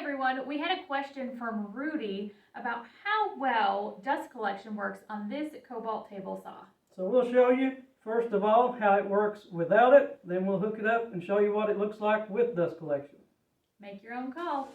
everyone, we had a question from Rudy about how well dust collection works on this Kobalt table saw. So we'll show you, first of all, how it works without it, then we'll hook it up and show you what it looks like with dust collection. Make your own call.